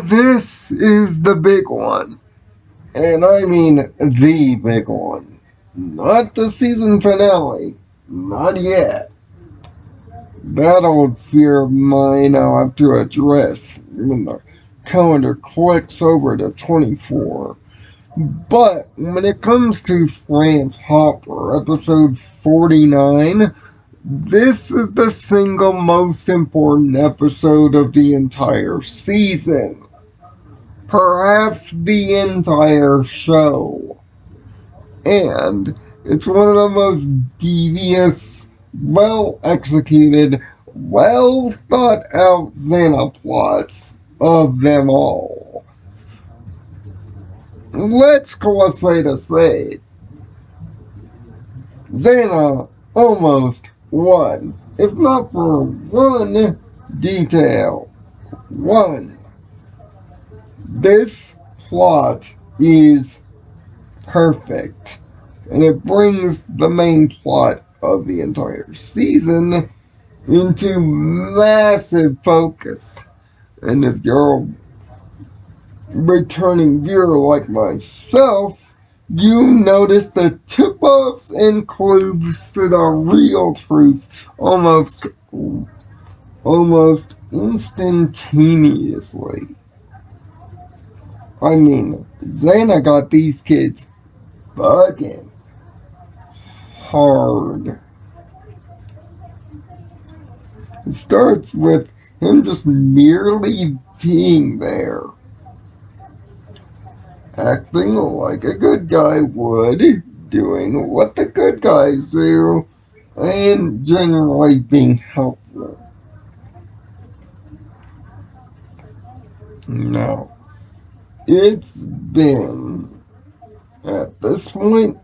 This is the big one. And I mean the big one. Not the season finale. Not yet. That old fear of mine I'll have to address when the calendar clicks over to 24. But when it comes to Franz Hopper, episode 49, this is the single most important episode of the entire season. Perhaps the entire show. And it's one of the most devious, well executed, well thought out Xana plots of them all. Let's call a spade a spade. Xana almost won, if not for one detail. One. This plot is perfect, and it brings the main plot of the entire season into massive focus. And if you're a returning viewer like myself, you notice the tip-offs and clues to the real truth almost instantaneously. I mean, Xana got these kids bugging hard. It starts with him just merely being there, acting like a good guy would, doing what the good guys do, and generally being helpful. Now, it's been, at this point,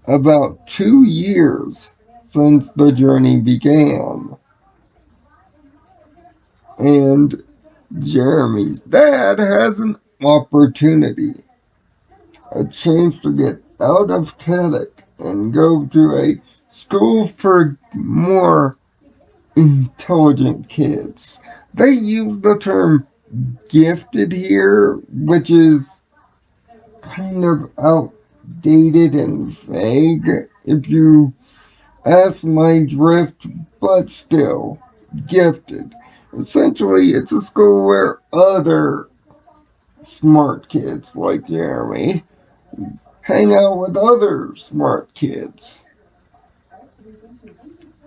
about 2 years since the journey began. And Jeremy's dad has an opportunity, a chance to get out of Caddick and go to a school for more intelligent kids. They use the term gifted here, which is kind of outdated and vague, if you ask my drift, but still, gifted. Essentially, it's a school where other smart kids like Jeremy hang out with other smart kids.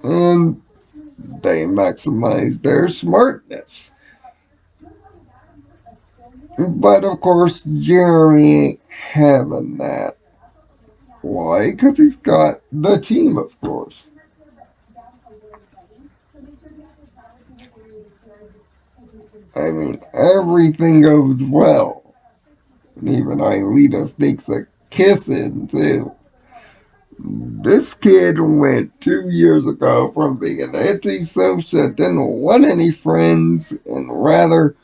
And they maximize their smartness. But of course, Jeremy ain't having that. Why? Because he's got the team, of course. I mean, everything goes well. And even Aelita sneaks a kiss in, too. This kid went 2 years ago from being an anti-social that didn't want any friends and rather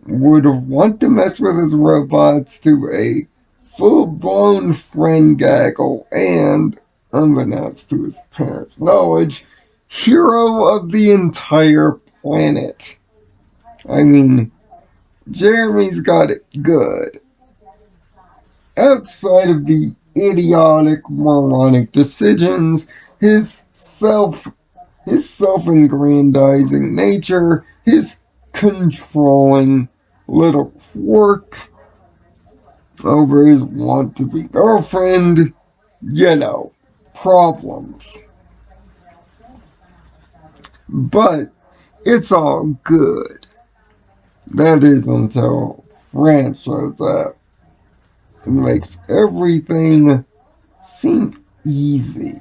would want to mess with his robots to a full-blown friend gaggle and, unbeknownst to his parents' knowledge, hero of the entire planet. I mean, Jeremy's got it good. Outside of the idiotic, moronic decisions, his self-aggrandizing nature, his controlling little quirk over his want-to-be girlfriend, problems. But it's all good. That is until Franz shows up and makes everything seem easy.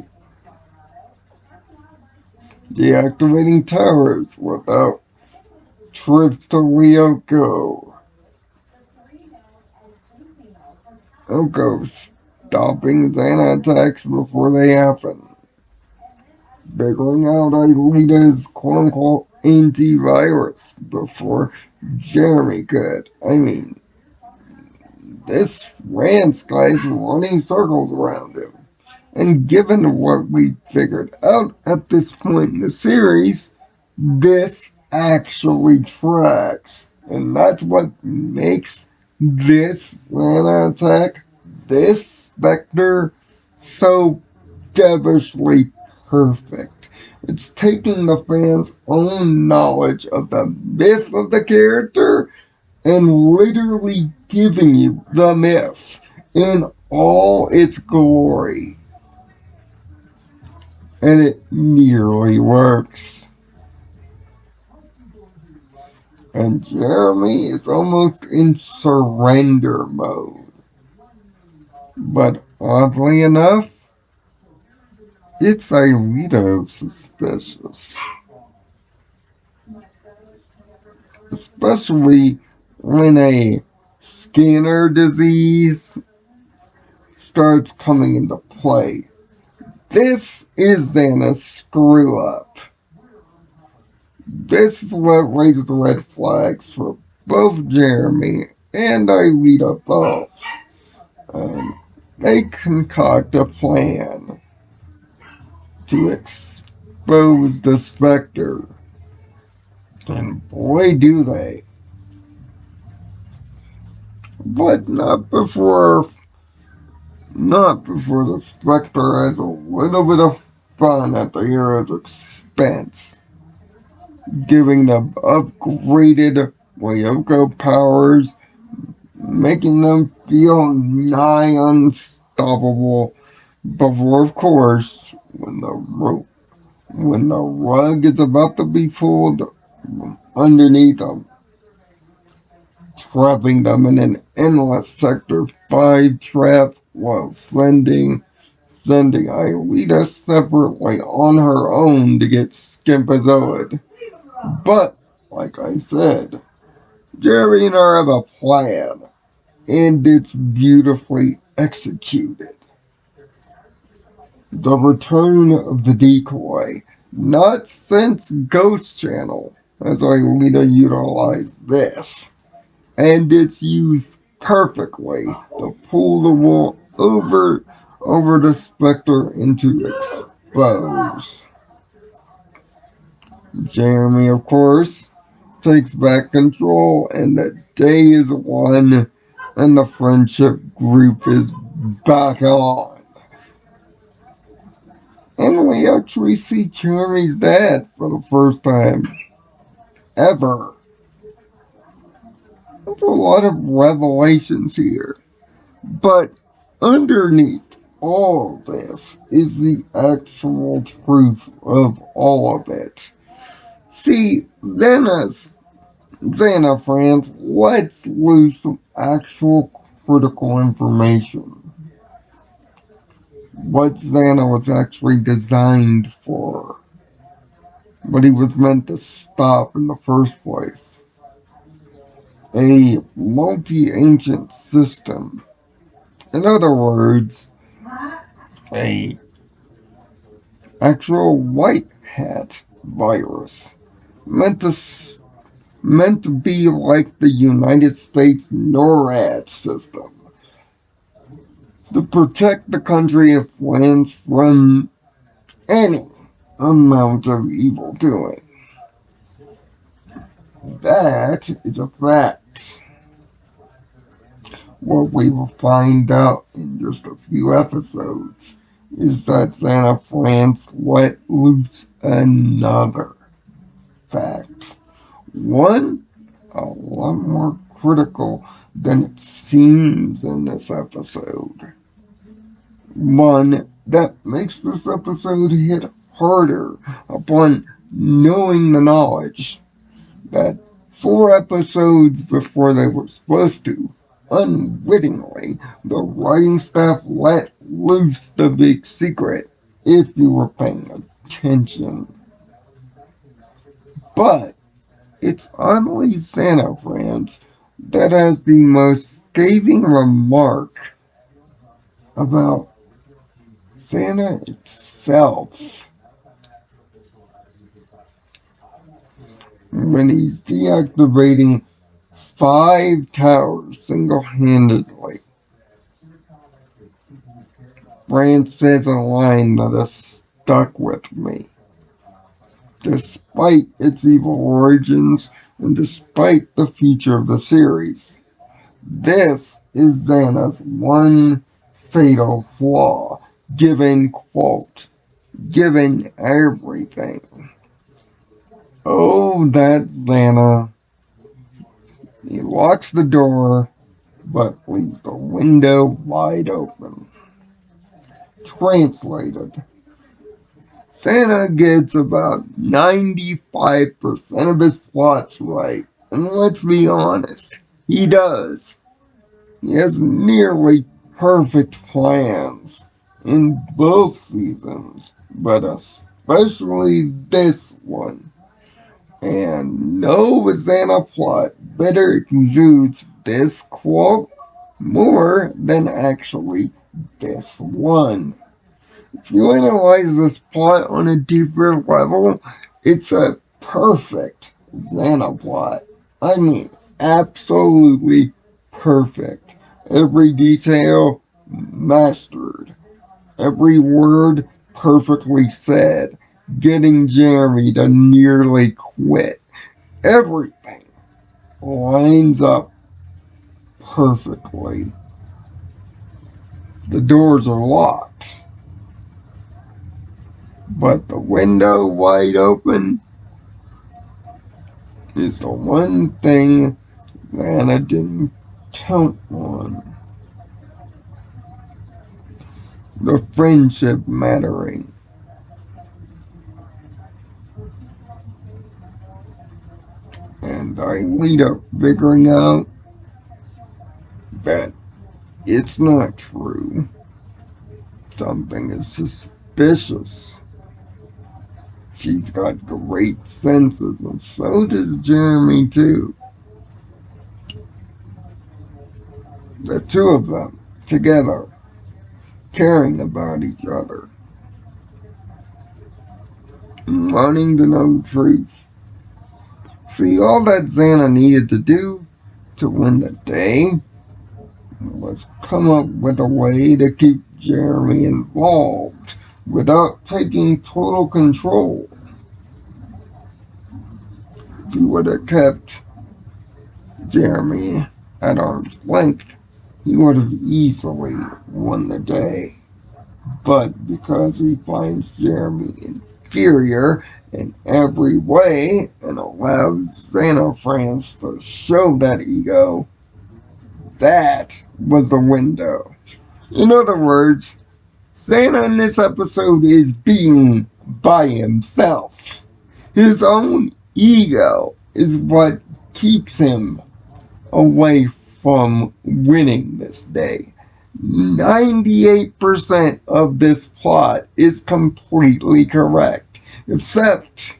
Deactivating towers without trips to Ryoko. Oko stopping Xana attacks before they happen. Figuring out Aelita's quote-unquote antivirus before Jeremy could. I mean, this Franz guy's running circles around him. And given what we figured out at this point in the series, this actually tracks. And that's what makes this Santa attack, this Spectre, so devilishly perfect. It's taking the fans' own knowledge of the myth of the character and literally giving you the myth in all its glory. And it nearly works. And Jeremy is almost in surrender mode. But oddly enough, it's Aelita suspicious. Especially when a scanner disease starts coming into play. This is then a screw up. This is what raises the red flags for both Jeremy and Aelita both. They concoct a plan to expose the Spectre. And boy do they. But not before the Spectre has a little bit of fun at the hero's expense, giving them upgraded Ryoko powers, making them feel nigh unstoppable. Before, of course, when the rug is about to be pulled underneath them, trapping them in an endless Sector 5 trap while sending Aelita separately on her own to get Skimpazoid. But, like I said, Jerry and I have a plan, and it's beautifully executed. The return of the decoy, not since Ghost Channel, as Aelita utilized this, and it's used perfectly to pull the wool over the Spectre into expose. Jeremy, of course, takes back control, and the day is won, and the friendship group is back on. And we actually see Jeremy's dad for the first time ever. There's a lot of revelations here. But underneath all of this is the actual truth of all of it. See, Xana Franz lets loose some actual critical information. What Xana was actually designed for. What he was meant to stop in the first place. A multi-ancient system. In other words, a actual white hat virus meant to be like the United States NORAD system to protect the country of France from any amount of evil doing. That is a fact. What we will find out in just a few episodes is that Xana Franz let loose another fact. One a lot more critical than it seems in this episode. One that makes this episode hit harder upon knowing the knowledge that 4 episodes before they were supposed to, unwittingly, the writing staff let loose the big secret, if you were paying attention. But it's oddly Xana Franz that has the most scathing remark about Xana itself. When he's deactivating 5 towers single-handedly, Franz says a line that has stuck with me. Despite its evil origins, And despite the future of the series, this is Xana's one fatal flaw, giving everything. Oh, that Xana. He locks the door, but leaves the window wide open. Translated, Santa gets about 95% of his plots right, and let's be honest, he does. He has nearly perfect plans in both seasons, but especially this one. And no Santa plot better exudes this quote more than actually this one. If you analyze this plot on a deeper level, it's a perfect Xana plot. I mean, absolutely perfect. Every detail mastered. Every word perfectly said. Getting Jeremy to nearly quit. Everything lines up perfectly. The doors are locked, but the window wide open is the one thing Anna didn't count on. The friendship mattering. And Aelita figuring out that it's not true. Something is suspicious. She's got great senses, and so does Jeremy too. The two of them, together, caring about each other, wanting to know the truth. See, all that Xana needed to do to win the day was come up with a way to keep Jeremy involved without taking total control. If he would have kept Jeremy at arm's length, he would have easily won the day. But because he finds Jeremy inferior in every way and allows Franz to show that ego, that was the window. In other words, Santa in this episode is being by himself. His own ego is what keeps him away from winning this day. 98% of this plot is completely correct, except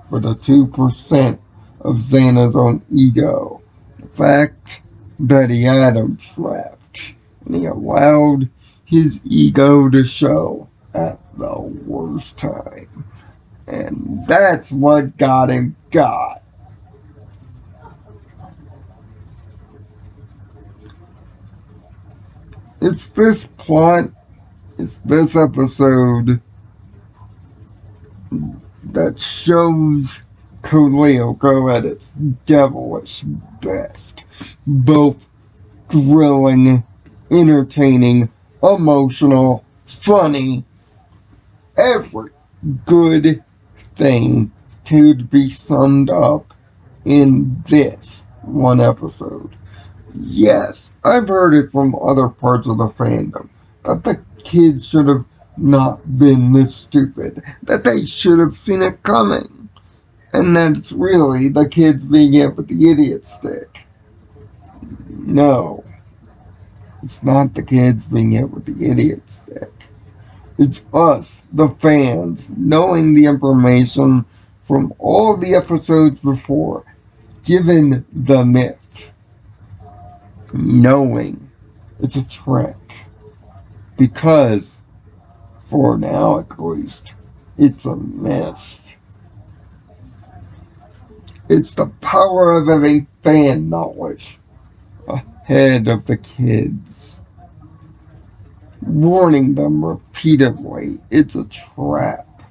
for the 2% of Xana's own ego. The fact that he had him trapped, and he allowed his ego to show at the worst time. And that's what got him got. It's this plot, it's this episode that shows Coleoco at its devilish best. Both thrilling, entertaining, emotional, funny, every good thing could be summed up in this one episode. Yes, I've heard it from other parts of the fandom that the kids should have not been this stupid, that they should have seen it coming, and that's really the kids being hit with the idiot stick. No, it's not the kids being hit with the idiot stick. It's us, the fans, knowing the information from all the episodes before, given the myth, knowing it's a trick. Because, for now at least, it's a myth. It's the power of having fan knowledge ahead of the kids. Warning them repeatedly, it's a trap.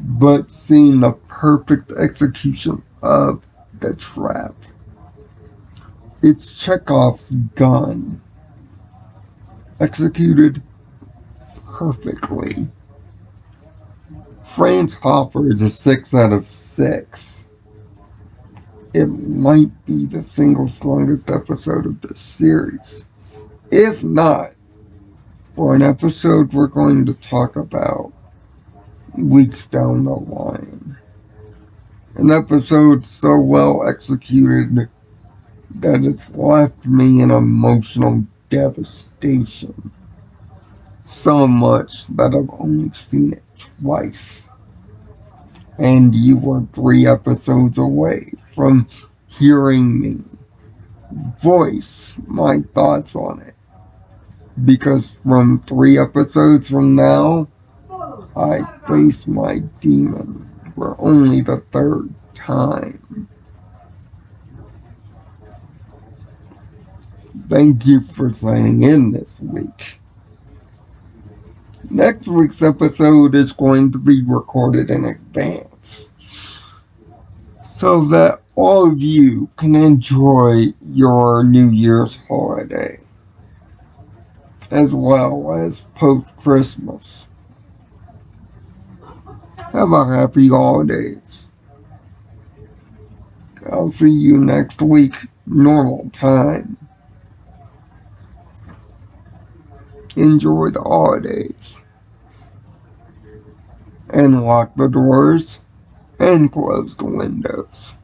But seeing the perfect execution of the trap. It's Chekhov's gun, executed perfectly. Franz offers a 6 out of 6. It might be the single strongest episode of the series. If not, for an episode we're going to talk about weeks down the line. An episode so well executed that it's left me in emotional devastation. So much that I've only seen it twice. And you were 3 episodes away from hearing me voice my thoughts on it. Because from 3 episodes from now, I face my demon for only the 3rd time. Thank you for signing in this week. Next week's episode is going to be recorded in advance so that all of you can enjoy your New Year's holiday as well as post-Christmas. Have a happy holidays. I'll see you next week, normal time. Enjoy the holidays. And lock the doors and close the windows.